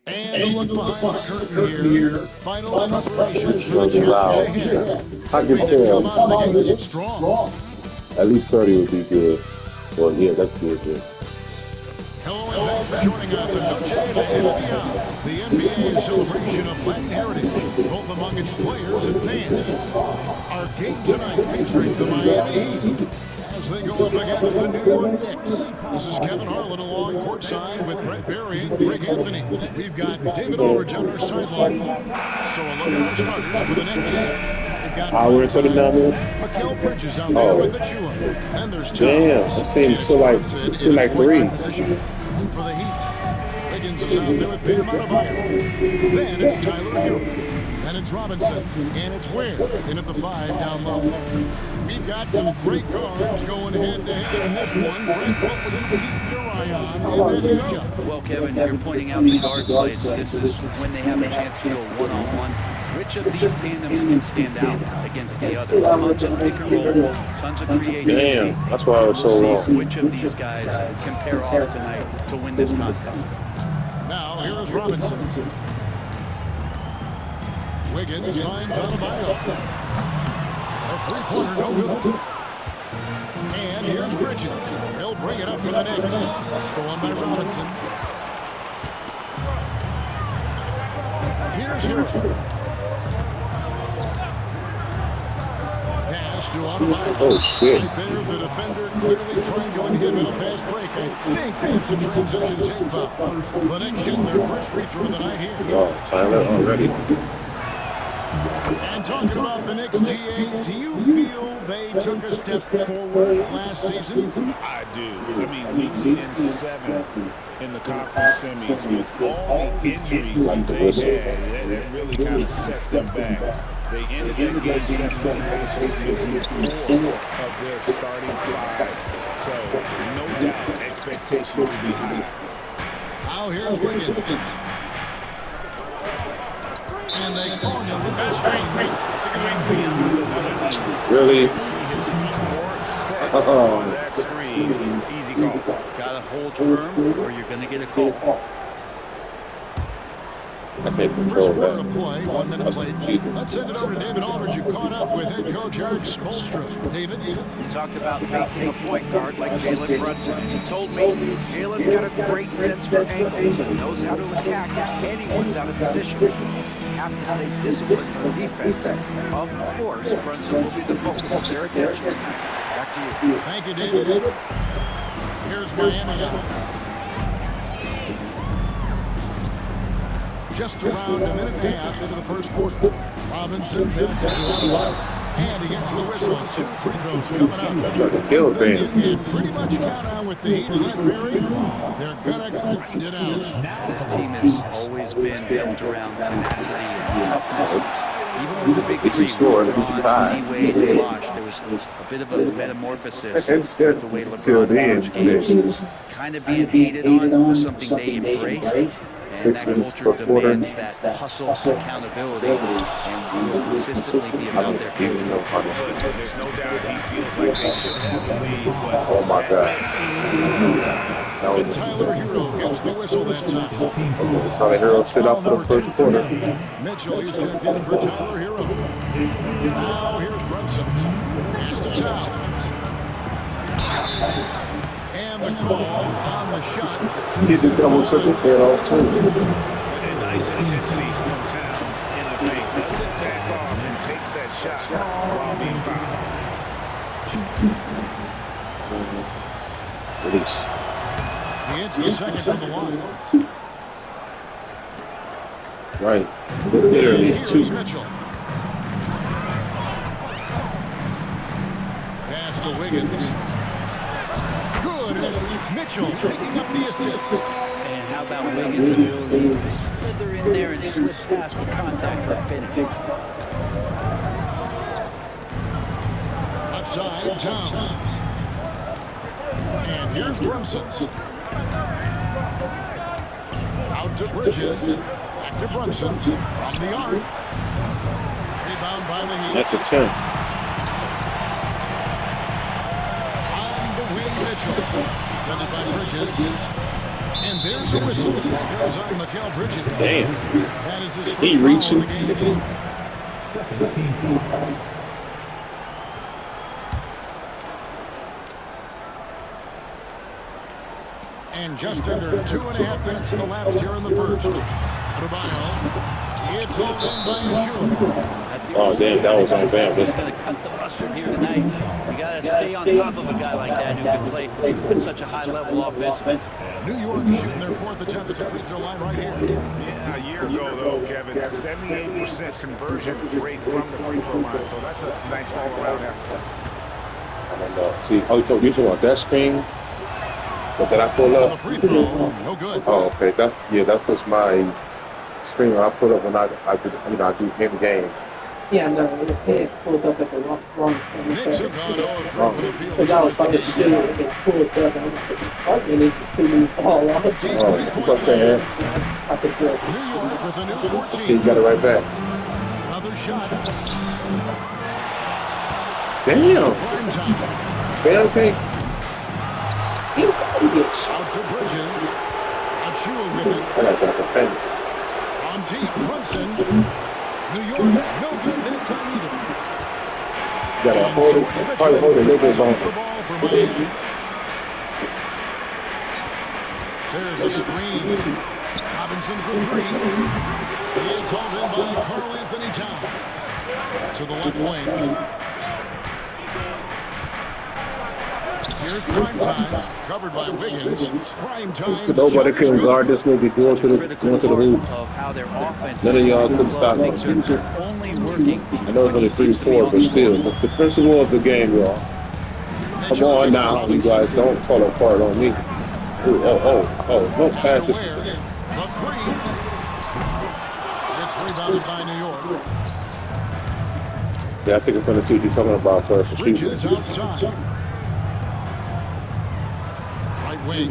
And a look behind the curtain here. Final preparations for the Wow. ahead. I can tell. Come out of the gates strong. At least 30 would be good. Well, yeah, that's good. Hello and thanks for joining us at Noche de NBA, the NBA's celebration of Latin heritage, both among its players and fans. Our game tonight featuring the Miami Heat as they go up against the New York Knicks. This is Kevin Harlan along courtside with Brent Barry and Greg Anthony. We've got David Aldridge on our sideline. So a look at our starters for the Knicks. Howard for the numbers. Mikal Bridges out there with the Chua. And there's Damn, it seems so like three. And for the Heat, Wiggins is out there with Bam Adebayo. Then it's Tyler Hero. Then it's Robinson. And it's Ware in at the 5 down low. We've got some great guards going head-to-head in this one. Greg, what would you keep your eye on in that matchup? Well, Kevin, you're pointing out the guard play, so this is when they have a chance to go one-on-one. Which of these tandems can stand out against the other? Tons of pick and roll, tons of creativity. Damn, that's why I was so We'll wrong. see which of these guys can pair off tonight to win this contest. Now, here's Robinson. Wiggins finds Adebayo. A three-pointer, no good. And here's Bridges. He'll bring it up for the Knicks. Stolen by Robinson. Here's Hero. Pass to Adebayo. Oh, shit. Right there, the defender clearly trying to inhibit a fast break. I think it's a transition take foul. The Knicks shoot their first free throw of the night here. Oh, Tyler already. And talking about the Knicks, GA, do you feel they took a step forward last season? I do. I mean, losing in 7 in the conference semis with all the injuries that they had, that really kind of set them back. They ended that game 7 with missing 4 of their starting 5. So, no doubt, expectations will be high. Now here's Wiggins. And they call him the best screen. Really? That screen, easy call. Gotta hold firm or you're gonna get a call. I can't First control quarter that. of play, 1 minute played. Let's send it over to David Aldridge, who caught up with head coach Eric Spoelstra. David? You talked about facing a point guard like Jalen Brunson, and he told me Jalen's got a great sense for angles and knows how to attack if anyone's out of position. You have to stay disciplined on defense. Of course, Brunson will be the focus of their attention. Back to you. Thank you, David. Here's Miami now. Just around a minute and a half into the first quarter. Robinson passes to Adebayo. And he gets the whistle. 2 free throws coming up. Trying to kill You things. can pretty much count on with the Heat and Brent Barry. They're going to grind it out. This team has always been built around tenacity and toughness. Even with the big Get you three, scored, at least you tied. D-Wade and Bosh, there was a bit of a metamorphosis with the way Till the LeBron end, launched games. Kind of being hated on was something they embraced. And 6 that minutes culture per quarter. demands that hustle, accountability, and will consistently be about their Even culture. though I'm- Listen, there's no doubt he feels like they should have the lead, but Oh my God. That And was Tyler Hero gets the whistle that time. Tyler Hero sit out for the first quarter. Mitchell is checked in for Tyler Hero. Now here's Brunson. Pass to Towns. And the call on the shot. He's a double took his head off too. a nice intensity from Towns in the paint. Doesn't back off and takes that shot while being fouled. Release. He hits the second from the line. Right. Literally Here's 2. Mitchell. Pass to Wiggins. Good. And it's Mitchell picking up the assist. And how about Wiggins' ability to slither in there and slip past the contact for a finish? Left side, Towns. And here's Brunson. Out to Bridges. Back to Brunson. From the arc. Rebound by the Heat. That's a 10. Mitchell. Defended by Bridges. And there's a whistle. That goes on Mikal Bridges. Damn. That is his He first foul reaching. of the game. And just under 2.5 minutes elapsed here in the first. Adebayo. It's all in by Achua. That's the Oh, only damn, that was on guy Bam. that's going to cut the mustard here tonight. You got to stay on top of a guy like that who can play at such a high level offensively. New York shooting their fourth attempt at the free throw line right here. Yeah, a year ago, though, Kevin, 78% conversion rate from the free throw line. So that's a nice all-around effort. I don't know. See, oh, you talking about that screen? But that I pull On the up? free throw, no good. Oh, okay. That's just my screen I put up when I do in game. Yeah, no, it pulled up at the wrong time. Knicks have gone 0 for the field. Because I was about to do it, and it pulled up, and I'm like, and it just threw me all off. Oh, okay. I could do it. New York with a new See, 14. you got it right back. Another shot. Damn. Prime time. Bam tank. Out to Bridges. Achua with it. I got that defend. On deep, Brunson. New York, no good that time either. You gotta hold it. Probably hold it a little bit The longer. ball for Miami. There's a screen. Robinson for three. It's hauled in by Karl Anthony Towns. To the left wing. Here's prime time, covered by Wiggins. Prime time. So nobody can guard this nigga going to the hoop. Of how their offense None of y'all is can stop him. things are only working. I know it's only 3-4, but still, it's the principle of the game, y'all. Come on now, you guys don't fall apart on me. Ooh, oh, no passes. The three. It's rebounded by New York. Yeah, I think it's gonna see what you're talking about first. The shoot. Bridges outside. Right wing.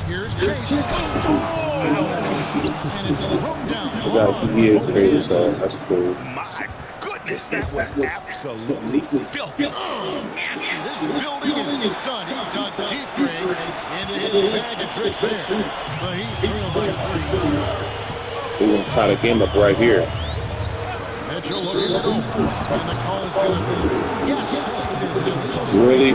Here's Chase. And it's thrown down. You got he is crazy, so that's cool. My goodness, that was absolutely filthy. This building is stunned. He dug deep, Greg, into his bag of tricks there. The Heat trail by three. We're gonna tie the game up right here. Mitchell looking it over. And the call is going to be, yes, it is an illegal. Really?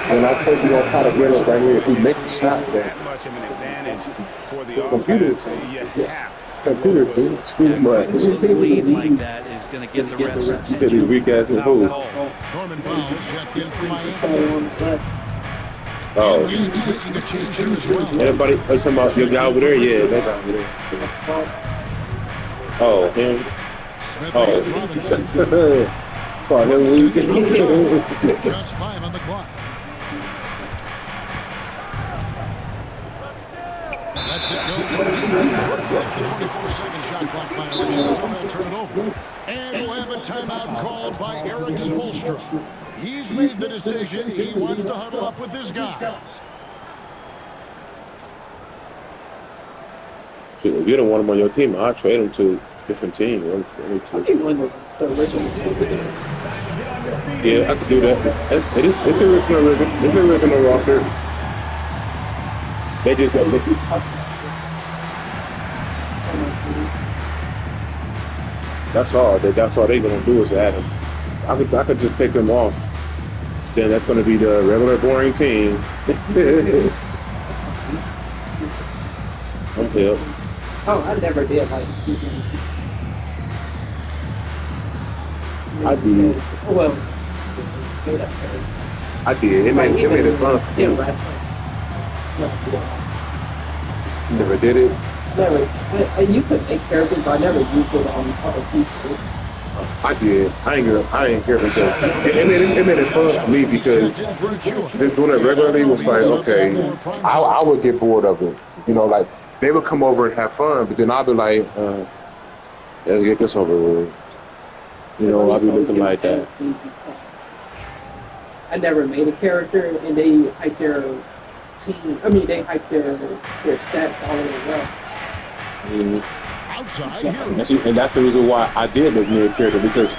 When I said you're gonna try to get up right here, if we make the shot, That then much of an advantage for the computer. offense. You have this computer doing too much. A lead like that is going to get the refs' You said he's attention. weak ass in Foul who? call. Norman Powell checked in for Miami. Oh, And the Knicks making a change here as well. anybody talking about your guy over there? Yeah, that guy over there. Oh, him. Smith Oh, against Robinson. for him weak. Just 5 on the clock. Let's it go for deep. That's the 24-second shot clock violation, so they'll turn it over. And we'll have a timeout called by Eric Spoelstra. He's made the decision. He wants to huddle up with his guys. Shit, if you don't want him on your team, I'll trade him to a different team. Yeah, I could do that. It's original rhythm. It's original roster. They just that's all. That's all they gonna do is add him. I could just take them off. Then that's gonna be the regular boring team. I'm here. Oh, I never did like. I did. Well, I did. It made it fun. Yeah, right. Never did it. Never. I used to make characters, but I never used it on other people. I did. I ain't care because it made it fun for me because just doing it regularly was like, okay, I would get bored of it. You know, like they would come over and have fun, but then I'll be like, let's get this over with. You know, I'll be looking like that. I never made a character, and they hype their team. I mean, they hype their stats all the way up. Outside here. And that's the reason why I did make me a character, because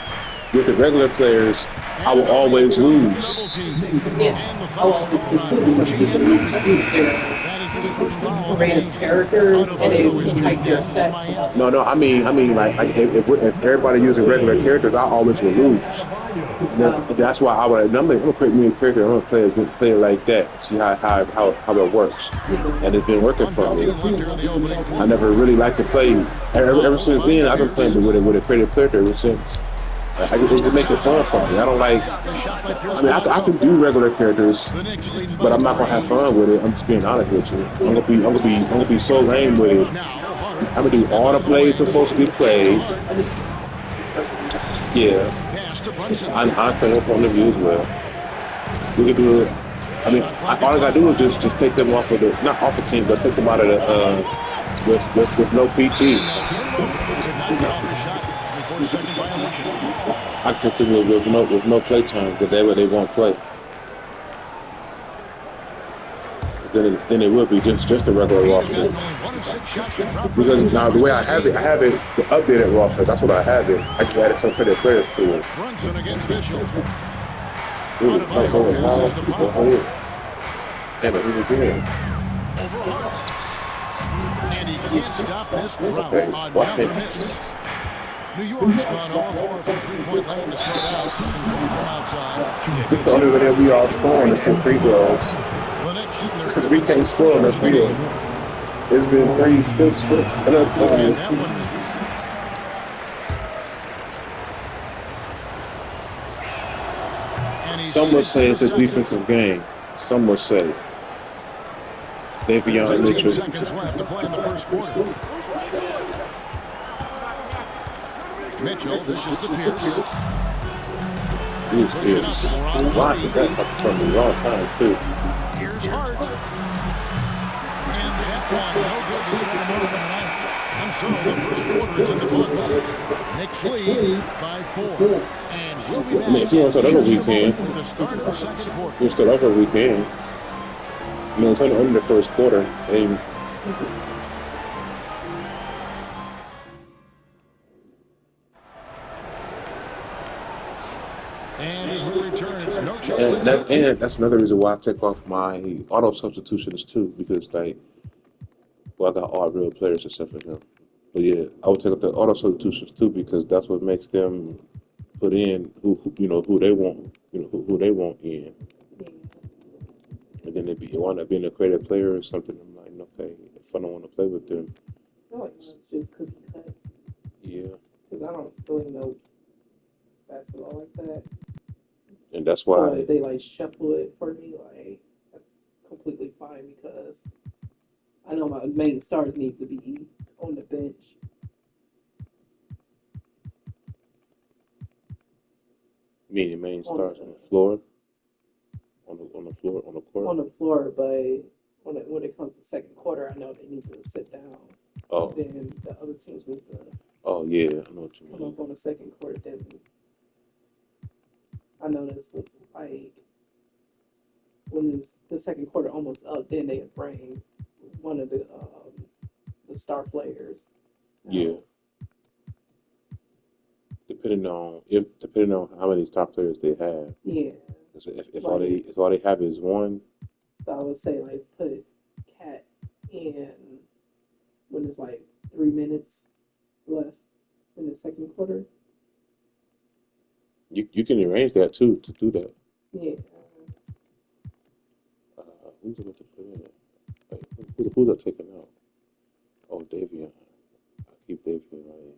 with the regular players, I will always lose. Yeah. Oh, well, it's creative character, and they hype their stats up. No. I mean, like if everybody using regular characters, I always will lose. That's why I'm gonna create me a character. I'm gonna play it like that. See how it works, and it's been working for me. I never really liked to play. Ever since then, I've been playing with a creative character ever since. I just make it fun for me. I don't like. I mean, I can do regular characters, but I'm not gonna have fun with it. I'm just being honest with you. I'm gonna be so lame with it. I'm gonna do all the plays supposed to be played. Yeah. I honestly no point of view as well. We can do it. I mean, all I gotta do is just take them off of not off the team, but take them out of the with no PT. I took them with no play time because they won't play. Then it would be just a regular roster. Because now the way I have it the updated roster. That's what I have it. I just added some pretty players to it. Brunson against Mitchell. Damn it, he was there. And he can't stop this drought. Okay, Another miss. New York's gone all four from three-point land to start out. From outside. This is the only way that we all scoring is 2 free throws. Because we can't score on the field. It's been 3, 6 foot. Some would say it's a defensive game. Some would say. Davion Mitchell. Seconds left to play in the first quarter. Mitchell, this is to Pierce. Pierce. Why did that come from the wrong time, too? Here's Hart. And that one, no good to start him off tonight. And so the first quarter is in the books. Knicks lead by 4. And we'll be back. I mean, if you want to start over, we can. With the start of the second quarter. If you start over, we can. I mean, it's only the first quarter. And as we return, it's no chance. And that's another reason why I take off my auto substitutions too, because I got all real players except for him. But yeah, I would take up the auto substitutions too because that's what makes them put in who they want, who they want in. And then if you wind up being a creative player or something, I'm like, okay, if I don't want to play with them. No, it's just cookie cut. Yeah. Because I don't really know basketball like that. And that's why. So if they shuffle it for me, that's completely fine because I know my main stars need to be on the bench. Meaning main stars on the floor? On the floor, on the court? On the floor, but when it comes to second quarter, I know they need to sit down. Oh. Then the other teams need to. Oh yeah, I know what you mean. Come up on the second quarter. Then I noticed with when the second quarter almost up, then they bring one of the star players. Yeah. Depending on how many star players they have. Yeah. If all they have is one. So I would say put Cat in when it's 3 minutes left in the second quarter. You can arrange that too to do that. Yeah. Who's about to put in? Who's I taking out? Oh, Davion. I keep Davion right in.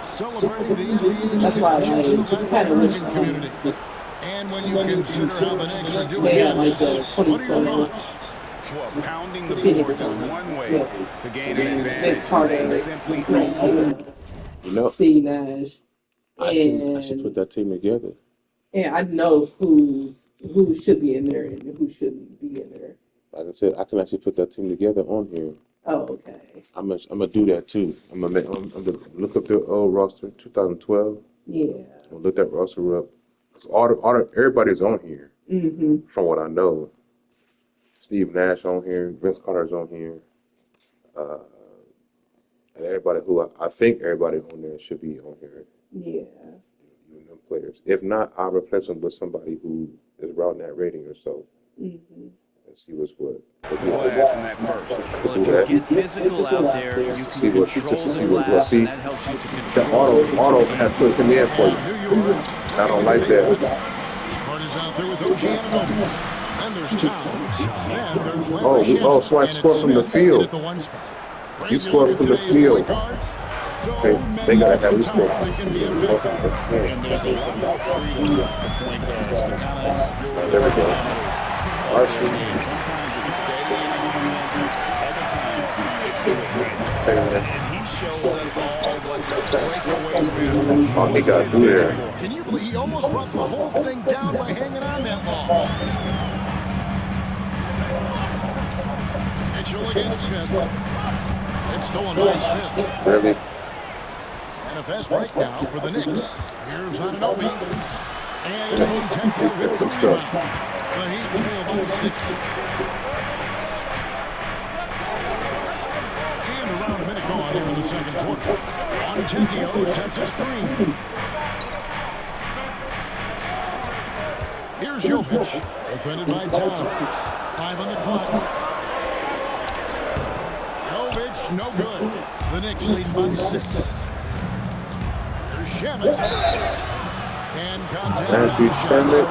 Celebrating the NBA's American community. And when you consider how the Knicks are doing what are your thoughts? Well, pounding the boards is one way to gain an advantage. They simply Steve Nash. I should put that team together. And I know who should be in there and who shouldn't be in there. Like I said, I can actually put that team together on here. Oh, okay. I'm gonna do that too. I'm gonna look up the old roster, 2012. Yeah. I'm gonna look that roster up. Cause everybody's on here. Mm-hmm. From what I know, Steve Nash on here, Vince Carter's on here, And everybody who I think everybody on there should be on here. Yeah. You know, players. If not, I'll replace them with somebody who is around that rating or so. Mm-hmm. And see what's what. Glass in that first. Well, if you get physical out there, you Just to see can what, control just to the see what. Well, glass, see, and that helps you to the control auto had put him in for you. New York. I don't like that. Hart is out there with Ogiannobi. And there's Towns. Then there's Oh, so I scored from the field. At the one spot. You scored from the field. They gotta have you score. And there's a lot more freedom for point guards to kind of explore. There we go. Arson. Sometimes it's steady and other times it's great. And he shows us all what breakaway rim. Oh, he got through there. Can you believe he almost brought the whole thing down by hanging on that long? Mitchell against Smith. It's stolen by Smith. Really? And a fast break now for the Knicks. Here's Anunoby. And Fontecchio with the rebound. The Heat trail by 6. And around a minute gone here in the second quarter. Fontecchio sets a screen. Here's Jokic. Defended by Towns. 5 on the clock. Jokic, no good. The Knicks lead by 6. Here's Shamet. And contact. Andrew Shamet.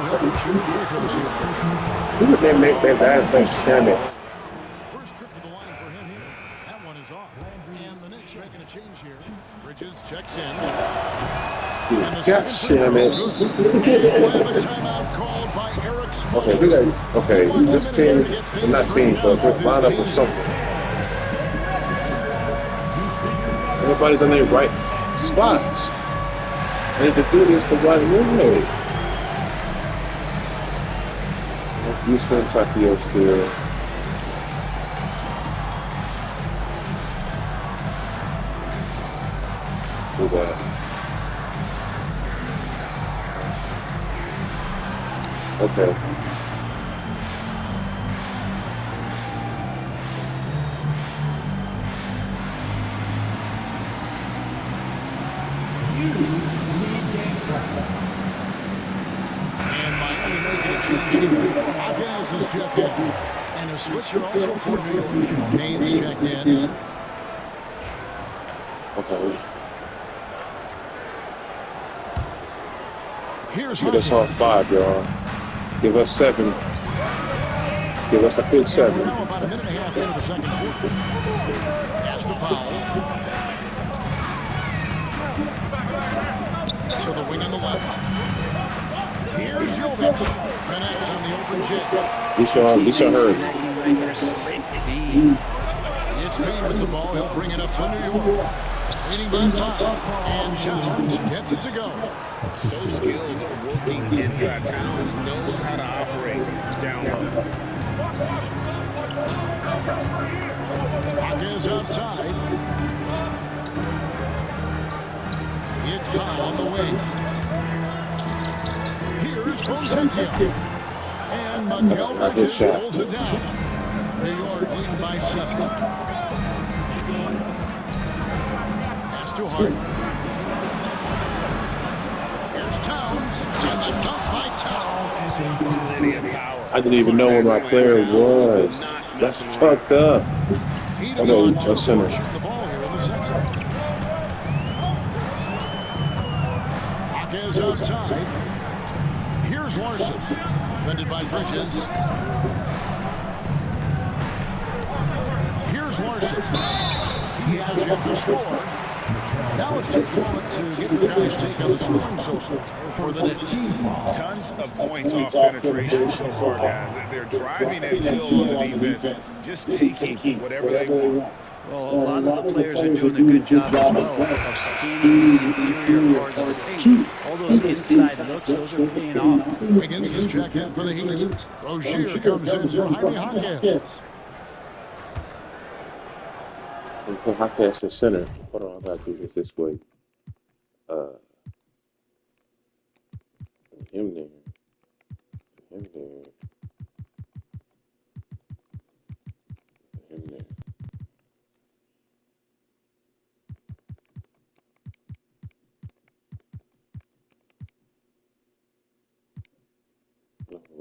Who would they make their last name Shamet? First trip to the line for him here. That one is off. And the Knicks making a change here. Bridges checks in. And the Got Shamet. timeout called by Eric Spoelstra. Okay, we got, okay, this team, not team, but this lineup was something. Everybody's in their right spots. And to do this the right way. Houston, Takio still. Do that. Okay. And Miami making a change. Hawkins is checked in. And a switcher also for New York. Haynes checked in. Okay. Here's Give us all Hawkins. 5, y'all. Give us 7. Give us a good 7. Now about a minute and a half into the second quarter. Pass to Powell. To the wing on the left. Here's Jokic. Connects on the open jet. You saw her. It's Payne with the ball. He'll bring it up for New York. Leading by 5. And Towns gets it to go. So skilled, working inside. Towns knows how to operate down low. Hawkins outside. It's Powell on the wing. Here's Fontecchio. And Miguel Bridges pulls it down. New York leading by 7. Pass to Hart. Here's Towns. And the dunk by Towns. Plenty of power. I didn't even know where my player was. That's fucked up. Heat Oh, no, on to a center. shoot the ball here in the second. Hawkins outside. Here's Larson. Defended by Bridges. Here's Larson. He has yet to score. Now it's just a moment to get the guys' take on the scoring so far for the Knicks. Tons of points off penetration so far, guys. They're driving at will on the defense, just taking whatever they want. Well, a lot of the players are doing a good job as well of scanning the interior part of the paint. All those inside looks, those are paying off. Wiggins is checked in for the Heat. Rozier comes in for Jaime Hawkins. Put Hawkins in center. Hold on, I gotta do this way. Him there. Him there. Him there.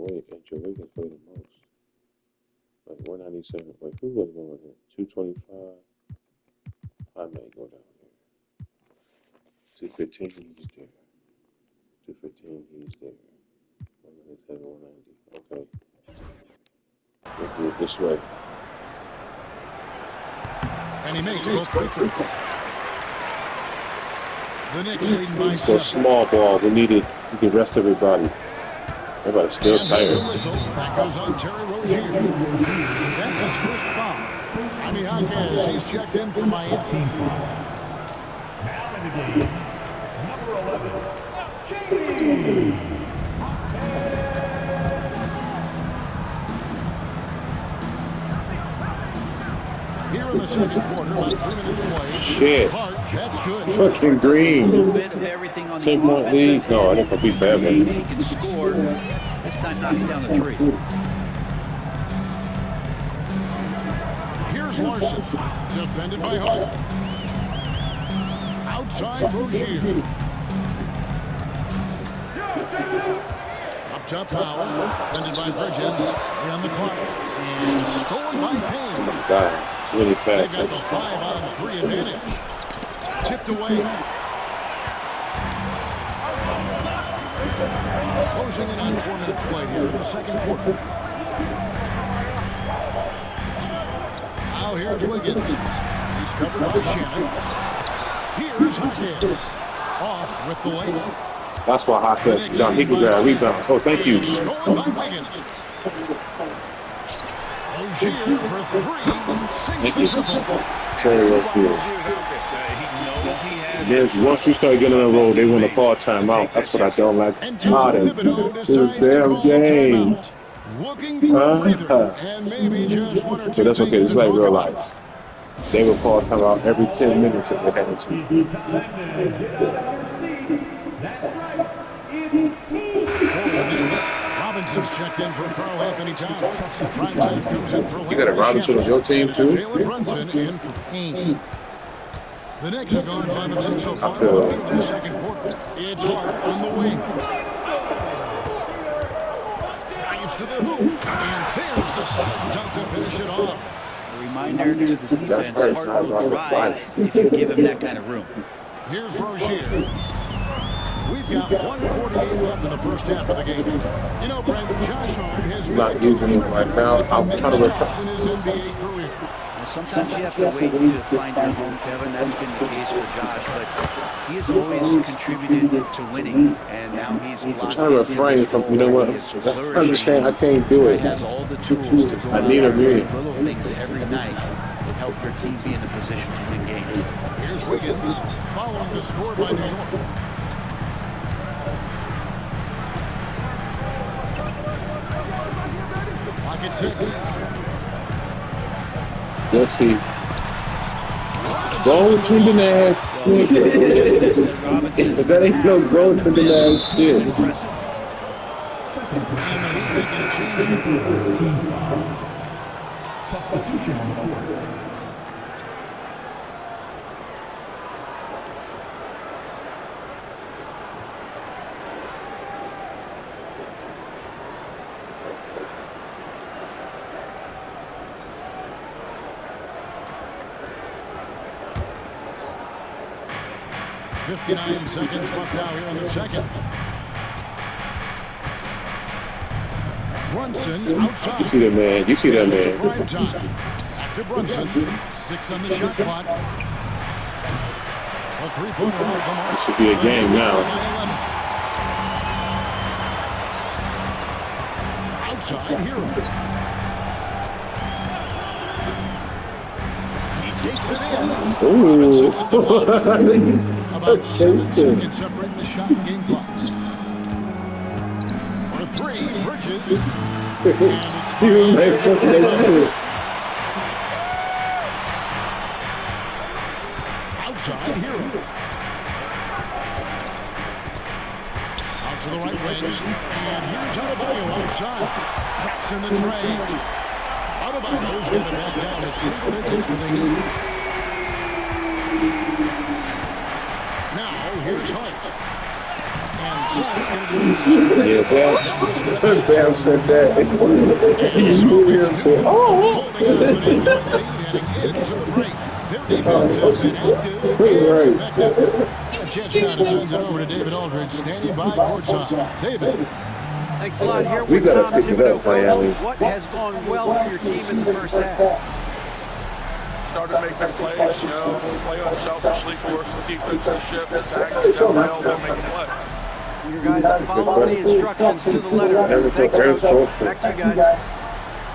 wait, and Joe Wiggins played the most. Like 197. Wait, who was going here? 225. I may go down here. 215, he's there. 215, he's there. 197, 190. Okay. We'll do it this way. And he makes both free throws. The Knicks leading by So 7. small ball, we can rest everybody. Everybody's still And tired. that's a whistle. That goes on Terry Rozier. That's his first foul. Jaime Jaquez, he's checked in for Miami. Now in the game, number 11, Jamie. Here in the second quarter, about 3 minutes away. Shit. Clark, that's good. Fucking A little Green. bit of everything on the Take more offensive leads. No, I end. didn't compete for that, He man. can score. This time knocks down the three. Here's Larson, defended by Hart. Outside Rozier. Up top Powell, defended by Bridges. On the clock. And stolen by Payne. God, too many They've got passes. the 5-on-3 advantage. Tipped away. Closing in on 4 minutes played here in the second quarter. Now here's Wiggins. He's covered by Shannon. Here's Jaquez. Off with the layup. That's why Jaquez, John, he can grab a rebound. Oh, thank you. Stolen by Wiggins. Rozier for 3. Sinks Thank the you. triple. Terry Rozier. Yes, once we start getting on a roll, they want to call timeout. That's what I don't like And about Tom it. Thibodeau This decides to damn call game. timeout. Looking for a breather, and maybe just one or two But that's okay. things It's to like talk real about. life. They will call timeout every 10 minutes if they had to. It's time to get out of your seats. That's right. It's team. Robinson's checked in for Karl Anthony Towns. Primetime comes in for You got a Robinson on your team, too? Jalen Brunson in for Payne. The Knicks have gone 5 of 6 so far I feel on the it. field in the second quarter. It's Hart on the wing. Drives to the hoop. And there's the second dunk to finish it off. A reminder to the defense, That's right, Hart it's will not drive right. if you give him that kind of room. Here's Rozier. We've got 1:48 left in the first half of the game. You know, Brent, Josh Hart has I'm not using him right now. I'm trying to shots in his NBA career. And sometimes you have to wait to find your home, Kevin. That's been the case for Josh, but he has always contributed to winning, and now he's locked trying to in refrain this from, role you know where what? he is I flourishing. understand I can't do This it. guy has all the tools to go I need out a meeting. and do little things every night that help your team be in a position to win games. Here's Wiggins following the score by New York. Clock at 6. Let's see. Goaltending ass nigga. If that ain't no goaltending ass shit. Impressive. Substitution on the board. .59 seconds left now here in the second. Brunson outside. You see that man? You see that man? Prime time. Back to Brunson. 6 on the shot clock. A three-pointer off the mark. This should be a game now. Outside Hero. He takes it in. Ooh. About 7 seconds separating the shot and game clocks. For 3, Bridges. And He was like, fuck that shit. outside Hero. Out to the right wing. And here's Adebayo outside. Traps in the tray. Adebayo's got it back down to single digits for the Heat. Now here's Hart. Yeah, Bam said that. You hear him say, oh. Their defense has been active and effective. And a chance now to send it over to David Aldridge, standing by courtside. David. Thanks a lot. Here We with gotta Tom pick it Thibodeau. up, Miami. What has gone well for your team in the first half? Started making plays, play unselfishly, force the defense to shift, attack, get down rail, then make a play. You guys follow the instructions to the letter. Thanks, Coach. Back to you guys.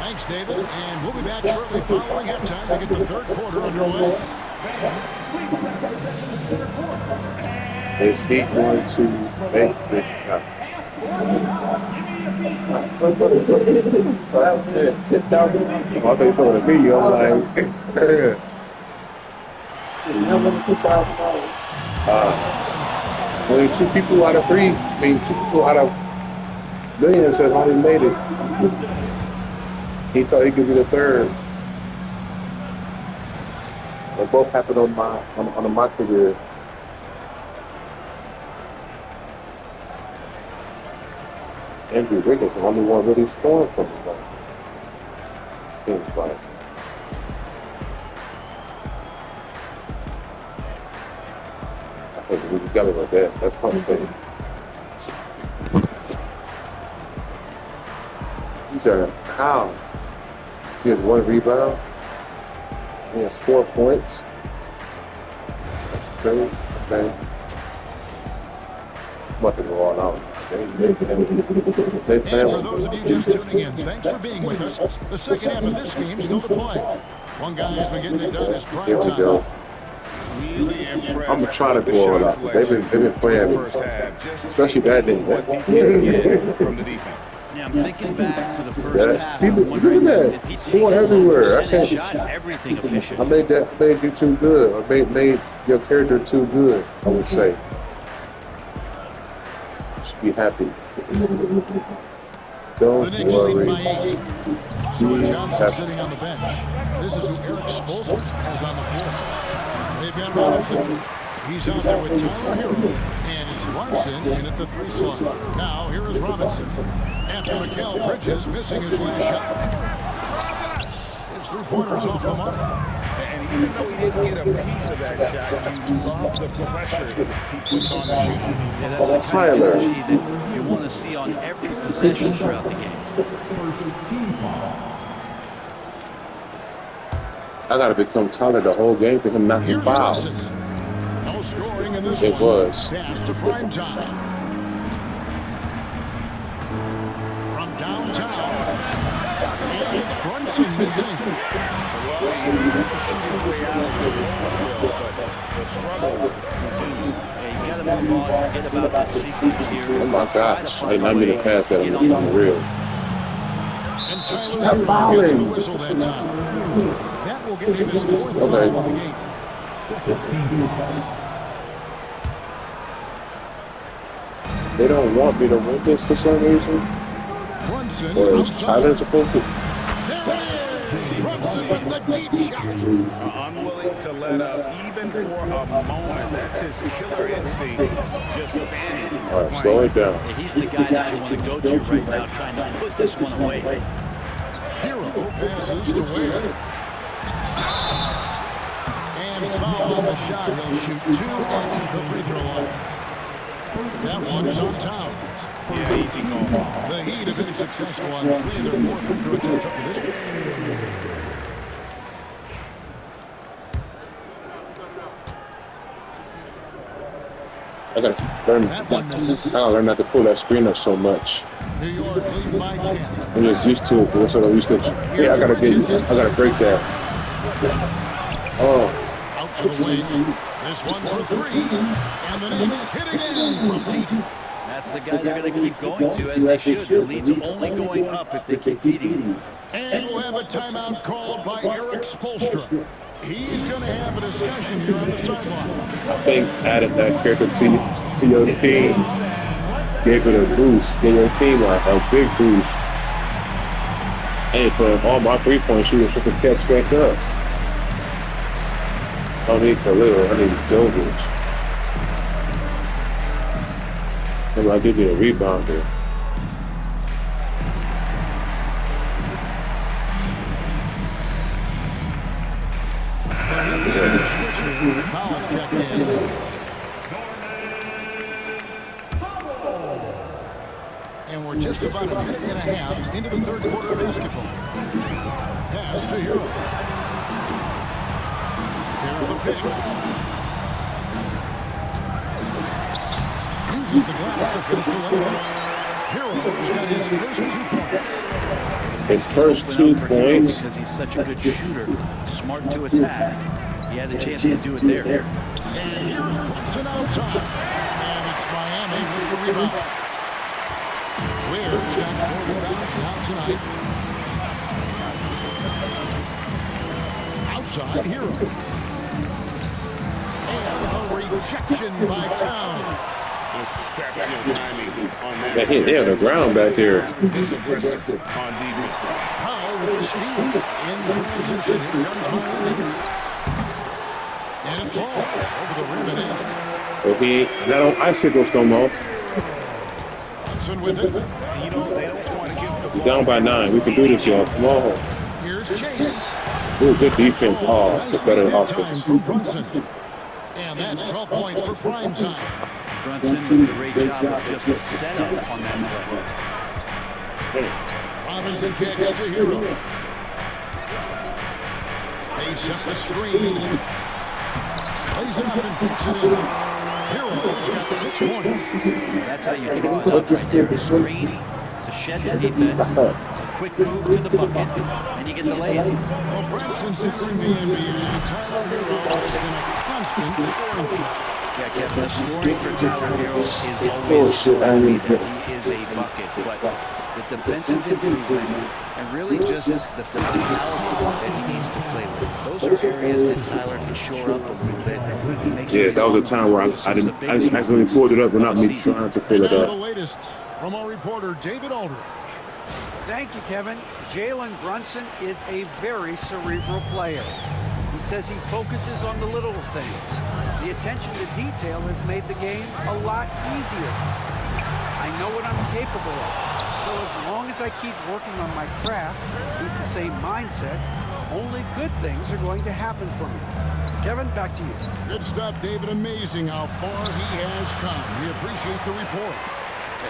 Thanks, David. And we'll be back shortly following halftime to get the third quarter underway. Is he going to make this shot? I think some of the video, I'm like, only 2 people out of 3, 2 people out of millions have only made it. He thought he could be the third. They both happened on my career. Andrew Wiggins, the only one really scoring from him. Seems like. I think we got it like that. That's what I'm saying. He's at how? He has 1 rebound. He has 4 points. That's great. Okay. I'm about to go all out. And for those of you just tuning in, thanks for being with us. The second half of this game still to play. One guy has been getting it done as prime time. Really impressed. I'm trying to go all out. They've been playing, especially that day. From the defense. Yeah, I'm thinking back to the first half. See, look at that. Scoring everywhere. I can't. Shot everything efficient. I made you too good. I made your character too good, I would say. Just be happy. Don't The Knicks worry. lead by 8. George Johnson sitting on the bench. This is who Eric Spoelstra has on the floor. They've got Robinson. He's out there with Tyler Hero. And it's Larson in at the 3 slot. Now, here is Robinson. After Mikal Bridges missing his last shot. His 3-pointers off the mark. And even though he didn't get a piece of that shot, you love the pressure he puts on the shooter. Yeah, that's the kind of energy that you want to see on every possession throughout the game. I gotta become taller the whole game for him not to Here's foul. Wilson. No scoring in this It one. was. Pass to prime time. From downtown. And it's Brunson missing. Well, he used to shoot his way out of this but the struggles continue. Yeah, he's got to move on, forget about that sequence here. Oh my gosh! I didn't mean to pass that on real. And Tyler Stop Hero fouling. gets the whistle that time. That will get him his 4th foul of the game. They don't want me to win this for some reason. Brunson Or is outside. Tyler supposed to? There it is. Brunson with the deep shot. Unwilling to let up even for a moment. That's his killer instinct. Just standing. All right, slow it down. Yeah, he's the guy that you want to go to right now, trying to put this one away. Hero passes to Ware. And foul on the shot. He'll shoot 2 at the free throw line. That one is on Towns. Yeah, easy call. The Heat have been successful on 3 of their 4 free throw attempts up to this point. I gotta learn. That one misses. I gotta learn not to pull that screen up so much. New York lead by 10. I'm just used to it. But that's what I'm used to. Yeah, I gotta break that. Oh, Out to the wing. This one for 3. And the Knicks hit again from deep. That's the guy they're going to keep going to, as they should. The lead's only going up if they keep feeding him. And we'll have a timeout called by Eric Spoelstra. He's going to have a discussion here on the sideline. I think adding that character to your team gave it a boost. Gave your team a big boost. Hey, for all my 3-point shooters to catch back up. I don't need Khalil. I need Jovic. And I did get a rebound there. Fouls checked in. And we're just about a minute and a half into the third quarter of basketball. Pass to Hero. Here's the pick. Uses the glass to finish the layup. Hero's got his first 2 points. His first 2 points. Because he's such a good shooter, smart to attack. He had a chance to do it there. And here's Brunson outside. And it's Miami with the rebound. Ware's got 4 rebounds now tonight. Outside Hero. And a rejection by Towns. Exceptional timing on that. They on the ground back there. This aggressive on defense. Powell with the steal. In transition, here comes Miami. And it falls over the rim and in. Okay, not on icicles no more. Brunson with it. You know, they don't want to give the We're down by 9. We can do this, y'all. Come on. Here's Chase. Ooh, good defense. Oh, it's better than Time offense. from Brunson. And that's 12 points for prime time. Brunson did a great job of just a setup on that play. Robinson kicks to Hero. They set the screen. Plays it up and picks it in. Hero's got 6 points. That's how you draw it up right there. Screen to shed the defense, a quick move to the bucket, and you get the layup. Well, Branson's entering the NBA. Tyler Hero has been a constant scoring threat. Yeah, Kevin, the scoring for Tyler Hero is always going to be there. He is a bucket, but the defensive improvement and really just the physicality that he needs to play with. Those are areas that Tyler can shore up a little bit to make sure. Yeah, that was a time where I accidentally pulled it up, but not me trying to pull it And now up. the latest from our reporter, David Aldridge. Thank you, Kevin. Jalen Brunson is a very cerebral player. He says he focuses on the little things. The attention to detail has made the game a lot easier. I know what I'm capable of. So as long as I keep working on my craft, keep the same mindset, only good things are going to happen for me. Kevin, back to you. Good stuff, David. Amazing how far he has come. We appreciate the report.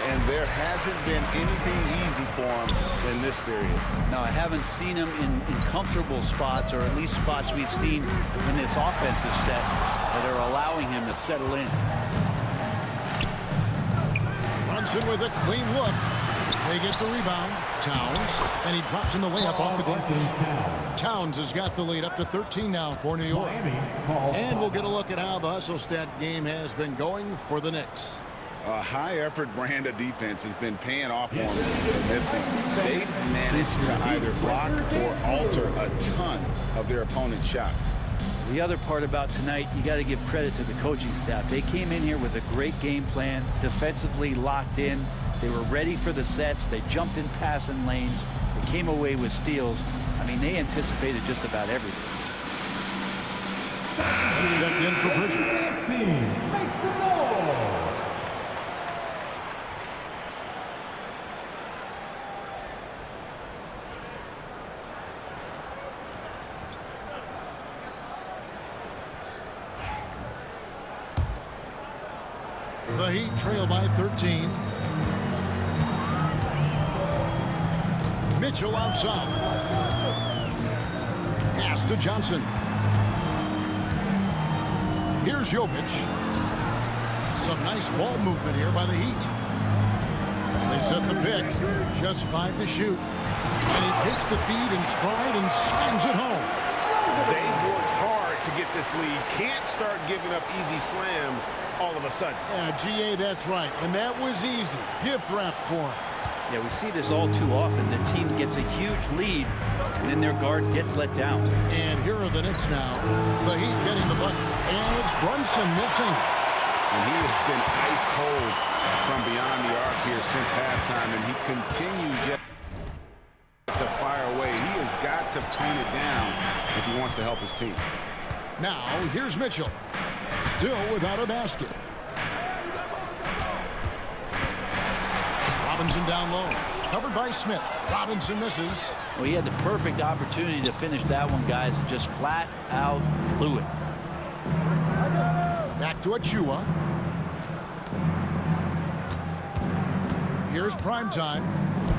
And there hasn't been anything easy for him in this period. No, I haven't seen him in comfortable spots, or at least spots we've seen in this offensive set that are allowing him to settle in. Brunson with a clean look. They get the rebound. Towns, and he drops in the way up off the glass. Towns has got the lead up to 13 now for New York. And we'll get a look at how the hustle stat game has been going for the Knicks. A high-effort brand of defense has been paying off for them in this thing. They've managed to either block or alter a ton of their opponent's shots. The other part about tonight, you got to give credit to the coaching staff. They came in here with a great game plan, defensively locked in. They were ready for the sets. They jumped in passing lanes. They came away with steals. I mean, they anticipated just about everything. Checked in for Bridges. Team makes the goal. The Heat trail by 13. Mitchell outside. Pass to Johnson. Here's Jovic. Some nice ball movement here by the Heat. They set the pick. Just 5 to shoot. And he takes the feed in stride and slams it home. They worked hard to get this lead. Can't start giving up easy slams all of a sudden. Yeah, GA, that's right. And that was easy. Gift wrap for him. Yeah, we see this all too often. The team gets a huge lead, and then their guard gets let down. And here are the Knicks now. The Heat getting the bucket. And it's Brunson missing. And he has been ice cold from beyond the arc here since halftime, and he continues yet to fire away. He has got to tone it down if he wants to help his team. Now, here's Mitchell. Still without a basket. down low. Covered by Smith. Robinson misses. Well, he had the perfect opportunity to finish that one, guys, and just flat out blew it. Back to Achua. Here's Primetime.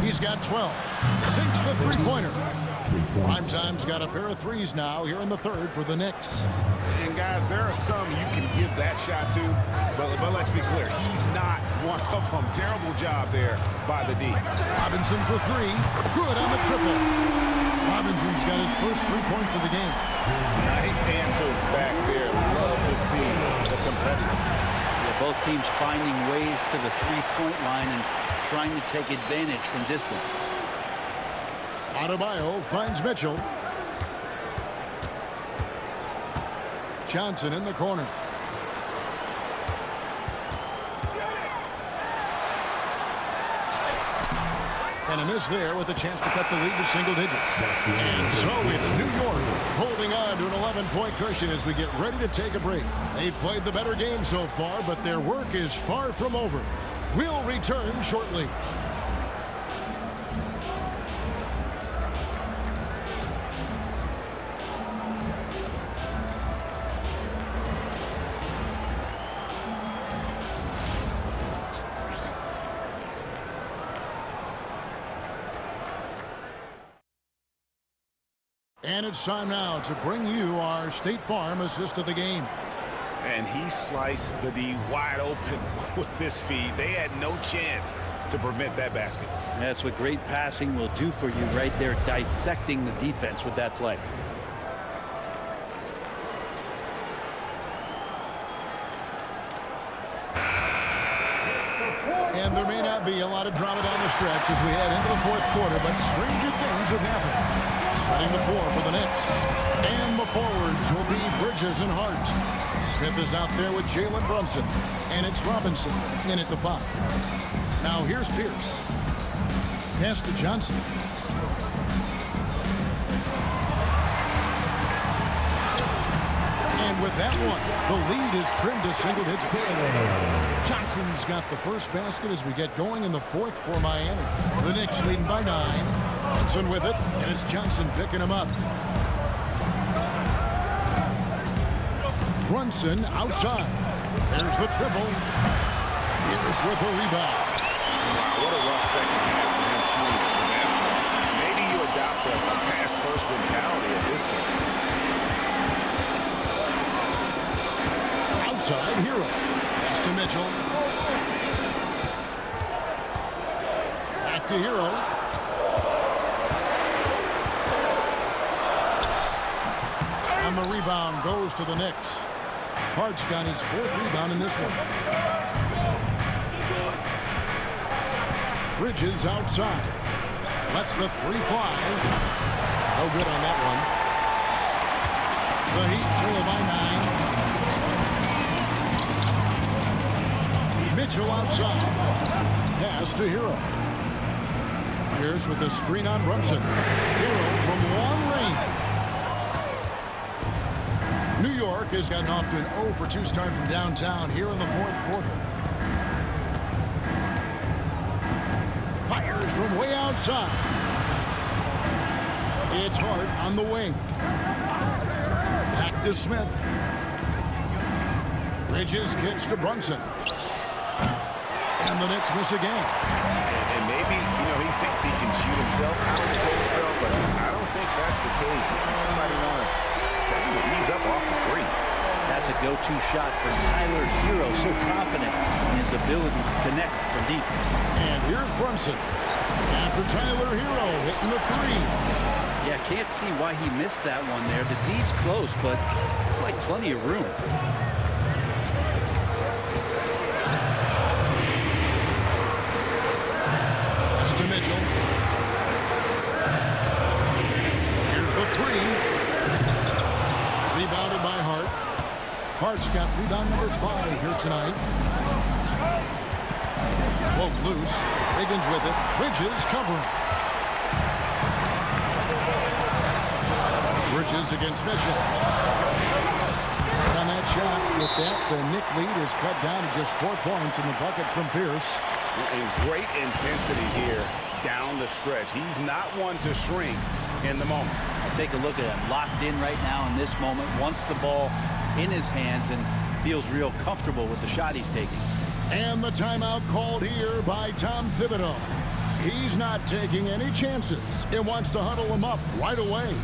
He's got 12. Sinks the three-pointer. Primetime's got a pair of threes now here in the third for the Knicks. And guys, there are some you can give that shot to, but let's be clear, he's not one of them. Terrible job there by the D. Robinson for three. Good on the triple. Robinson's got his first 3 points of the game. Nice answer back there. Love to see the competitiveness. Yeah, both teams finding ways to the three-point line and trying to take advantage from distance. Adebayo finds Mitchell. Johnson in the corner. And a miss there with a chance to cut the lead to single digits. And so it's New York holding on to an 11-point cushion as we get ready to take a break. They've played the better game so far, but their work is far from over. We'll return shortly. And it's time now to bring you our State Farm assist of the game. And he sliced the D wide open with this feed. They had no chance to prevent that basket. That's what great passing will do for you right there, dissecting the defense with that play. And there may not be a lot of drama down the stretch as we head into the fourth quarter, but stranger things have happened. Setting the floor for the Knicks. And the forwards will be Bridges and Hart. Smith is out there with Jalen Brunson. And it's Robinson in at the 5. Now here's Pierce. Pass to Johnson. And with that one, the lead is trimmed to single digits. Johnson's got the first basket as we get going in the fourth for Miami. The Knicks leading by 9. Brunson with it, and it's Johnson picking him up. Brunson outside. There's the triple. Pierce with a rebound. Wow, what a rough second half for him shooting the basketball. Maybe you adopt a pass-first mentality at this point. Outside, Hero. Pass to Mitchell. Back to Hero. And the rebound goes to the Knicks. Hart's got his 4th rebound in this one. Bridges outside. Lets the 3 fly. No good on that one. The Heat trail by 9. Mitchell outside. Pass to Hero. Pierce with the screen on Brunson. Hero from long range. New York has gotten off to an 0-for-2 start from downtown here in the fourth quarter. Fires from way outside. It's Hart on the wing. Back to Smith. Bridges kicks to Brunson. And the Knicks miss again. And maybe, he thinks he can shoot himself out of the cold spell, but I don't think that's the case. Maybe somebody want to tell him to ease up off the threes. That's a go-to shot for Tyler Hero, so confident in his ability to connect from deep. And here's Brunson. After Tyler Hero hitting the 3. Yeah, can't see why he missed that one there. The D's close, but like plenty of room. Pass to Mitchell. Here's the 3. Rebounded by Hart. Hart's got rebound number 5 here tonight. Woke loose. Higgins with it. Bridges covering. Bridges against Mitchell. And on that shot, with that, the Knick lead is cut down to just 4 points in the bucket from Pierce. And great intensity here down the stretch. He's not one to shrink in the moment. Take a look at him, locked in right now in this moment, wants the ball in his hands and feels real comfortable with the shot he's taking. And the timeout called here by Tom Thibodeau. He's not taking any chances. He wants to huddle him up right away.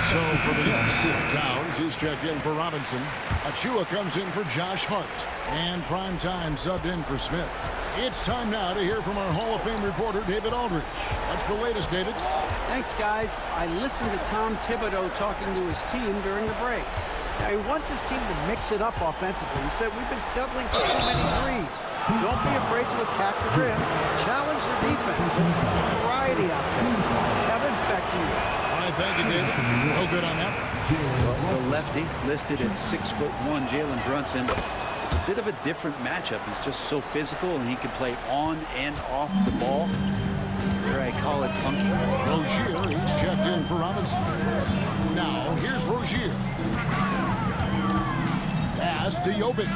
So for the Knicks, Towns is checked in for Robinson. Achua comes in for Josh Hart. And Prime Time subbed in for Smith. It's time now to hear from our Hall of Fame reporter, David Aldridge. What's the latest, David? Thanks, guys. I listened to Tom Thibodeau talking to his team during the break. Now, he wants his team to mix it up offensively. He said, we've been settling for too many threes. Don't be afraid to attack the rim. Challenge the defense. Let's see some variety out there. Kevin, back to you. All right, thank you, David. No good on that. The lefty listed at 6'1", Jalen Brunson. It's a bit of a different matchup. He's just so physical, and he can play on and off the ball. There, I call it funky. Rozier, he's checked in for Robinson. Now, here's Rozier. Pass to Jovic.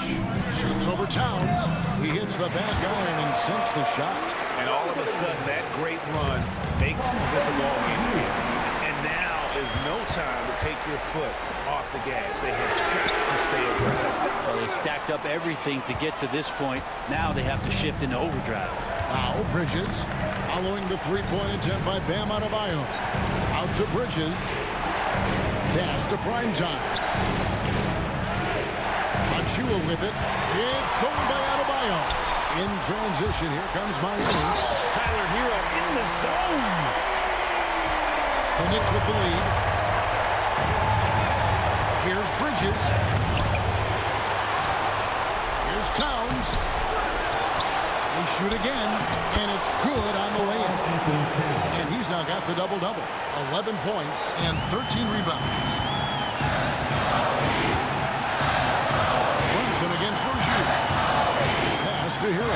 Shoots over Towns. He hits the back iron and sinks the shot. And all of a sudden, that great run makes this a ball game. And now is no time to take your foot off the gas. They have got to stay aggressive. Well, they stacked up everything to get to this point. Now they have to shift into overdrive. Now Bridges, following the three-point attempt by Bam Adebayo. Out to Bridges. Pass to Primetime. Achua with it. It's stolen by Adebayo. In transition, here comes Miami. Tyler Hero in the zone. The Knicks with the lead. Here's Bridges. Here's Towns. They shoot again, and it's good on the layup. And he's now got the double-double. 11 points and 13 rebounds. Brunson against Rozier. Pass to Hero.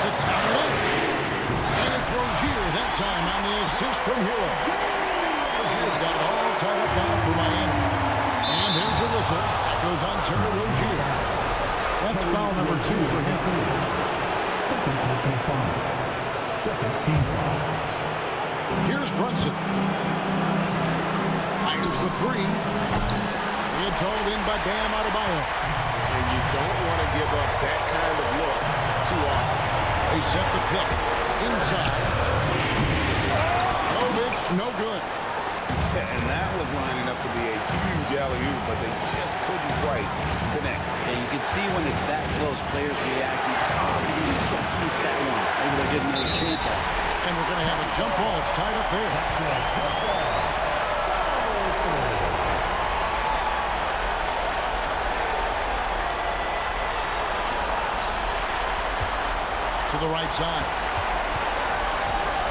To tie it up. And it's Rozier that time on the assist from Hero. Rozier's got it all tied up now for Miami. And there's a whistle. That goes on Terry Rozier. That's foul number 2 for him. Second personal foul. Second team foul. Here's Brunson. Fires the three. It's hauled in by Bam Adebayo. And you don't want to give up that kind of look too often. They set the pick. Inside. Jovic, no good. And that was lining up to be a huge alley-oop, but they just couldn't quite connect. And you can see when it's that close, players reacting. Oh, man, he just missed that one. Maybe they'll get another chance at it. And we're going to have a jump ball. It's tied up there. To the right side.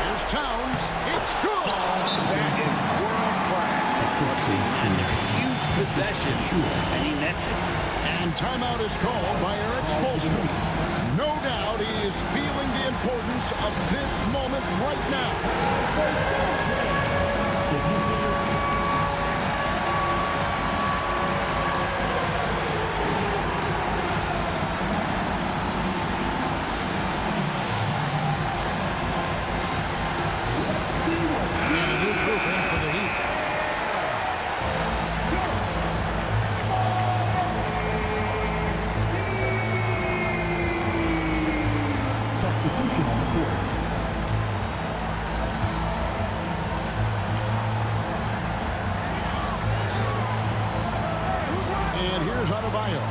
Here's Towns. It's good. That is world class. Huge possession, and he nets it. And timeout is called by Eric Spoelstra. No doubt he is feeling the importance of this moment right now. And a new group in for the Heat. Substitution on the court. And here's Adebayo.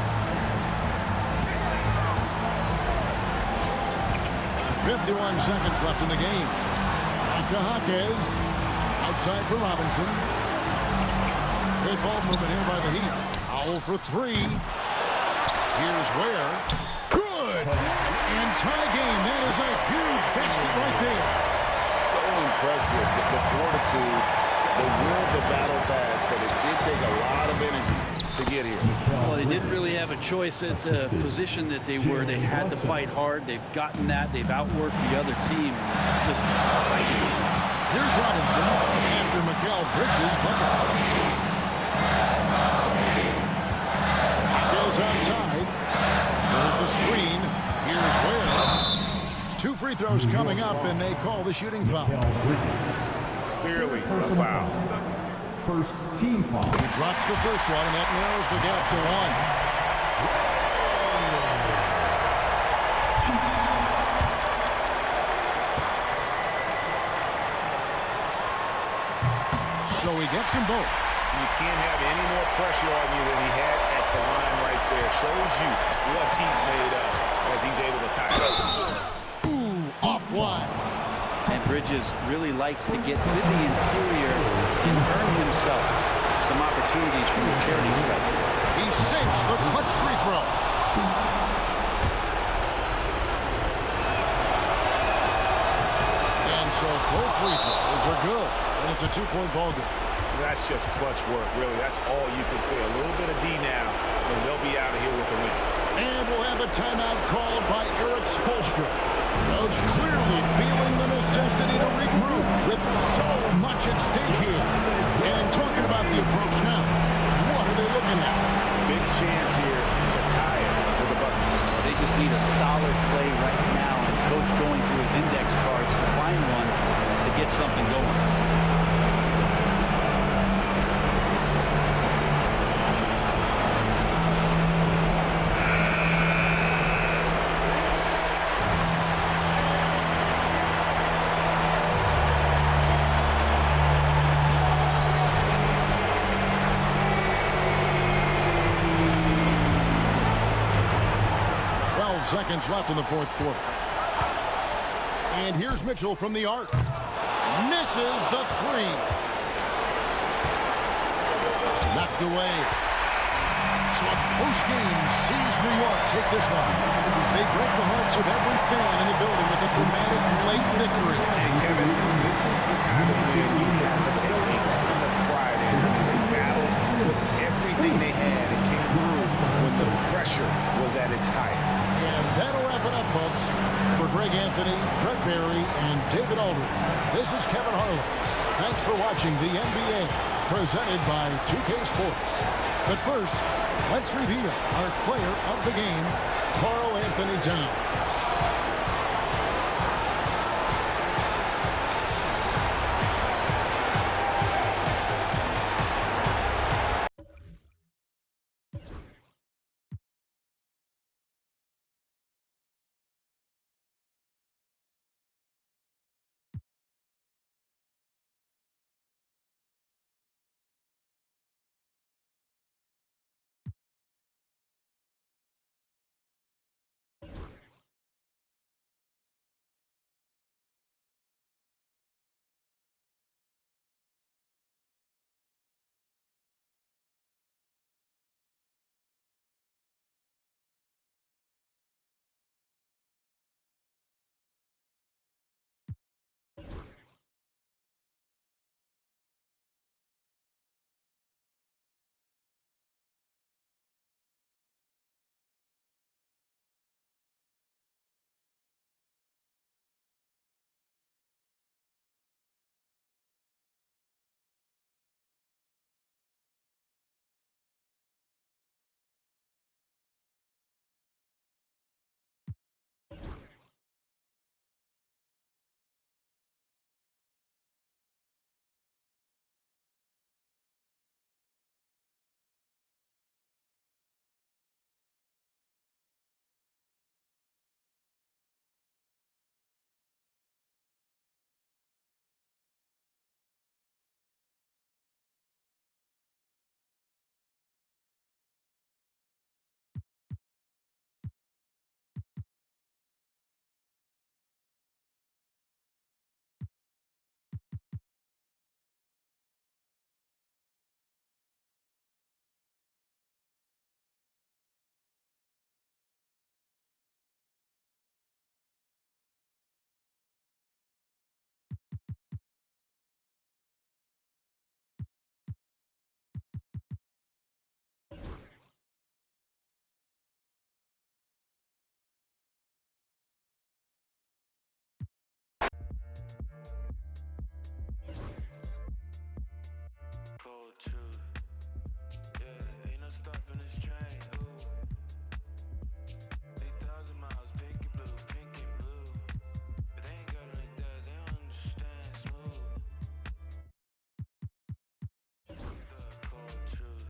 51 seconds left in the game. Back to Jaquez. Outside for Robinson. Good ball movement here by the Heat. Foul for 3. Here's Ware. Good! And tie game. That is a huge basket right there. So impressive. The fortitude, the will to battle back, but it did take a lot of energy to get here. Well, they didn't really have a choice at the position that they were. They had to fight hard. They've gotten that. They've outworked the other team. Just fighting. Here's Robinson after Mikal Bridges bucket. free throws coming up, and they call the shooting foul. Clearly a foul. First team foul. He drops the first one, and that narrows the gap to 1. So he gets them both. You can't have any more pressure on you than he had at the line right there. Shows you what he's made of as he's able to tie it up. Ooh, offline. And Bridges really likes to get to the interior and earn himself some opportunities from the charity stripe. He sinks the clutch free throw. And so both free throws are good. And it's a 2-point ball game. That's just clutch work, really. That's all you can say. A little bit of D now, and they'll be out of here with the win. And we'll have a timeout called by Erik Spoelstra. Coach clearly feeling the necessity to regroup with so much at stake here. And talking about the approach now, what are they looking at? Big chance here to tie it with a bucket. They just need a solid play right now, and Coach going through his index cards to find one to get something going. Seconds left in the fourth quarter. And here's Mitchell from the arc. Misses the three. Knocked away. So a close game sees New York take this one. They break the hearts of every fan in the building with a dramatic late victory. And Kevin, this is the kind of win you have to take a ton of pride in. They battled with everything they had and came through when the pressure was at its highest. And that'll wrap it up, folks. For Greg Anthony, Brett Barry, and David Aldridge, this is Kevin Harlan. Thanks for watching the NBA, presented by 2K Sports. But first, let's reveal our player of the game, Karl-Anthony Towns.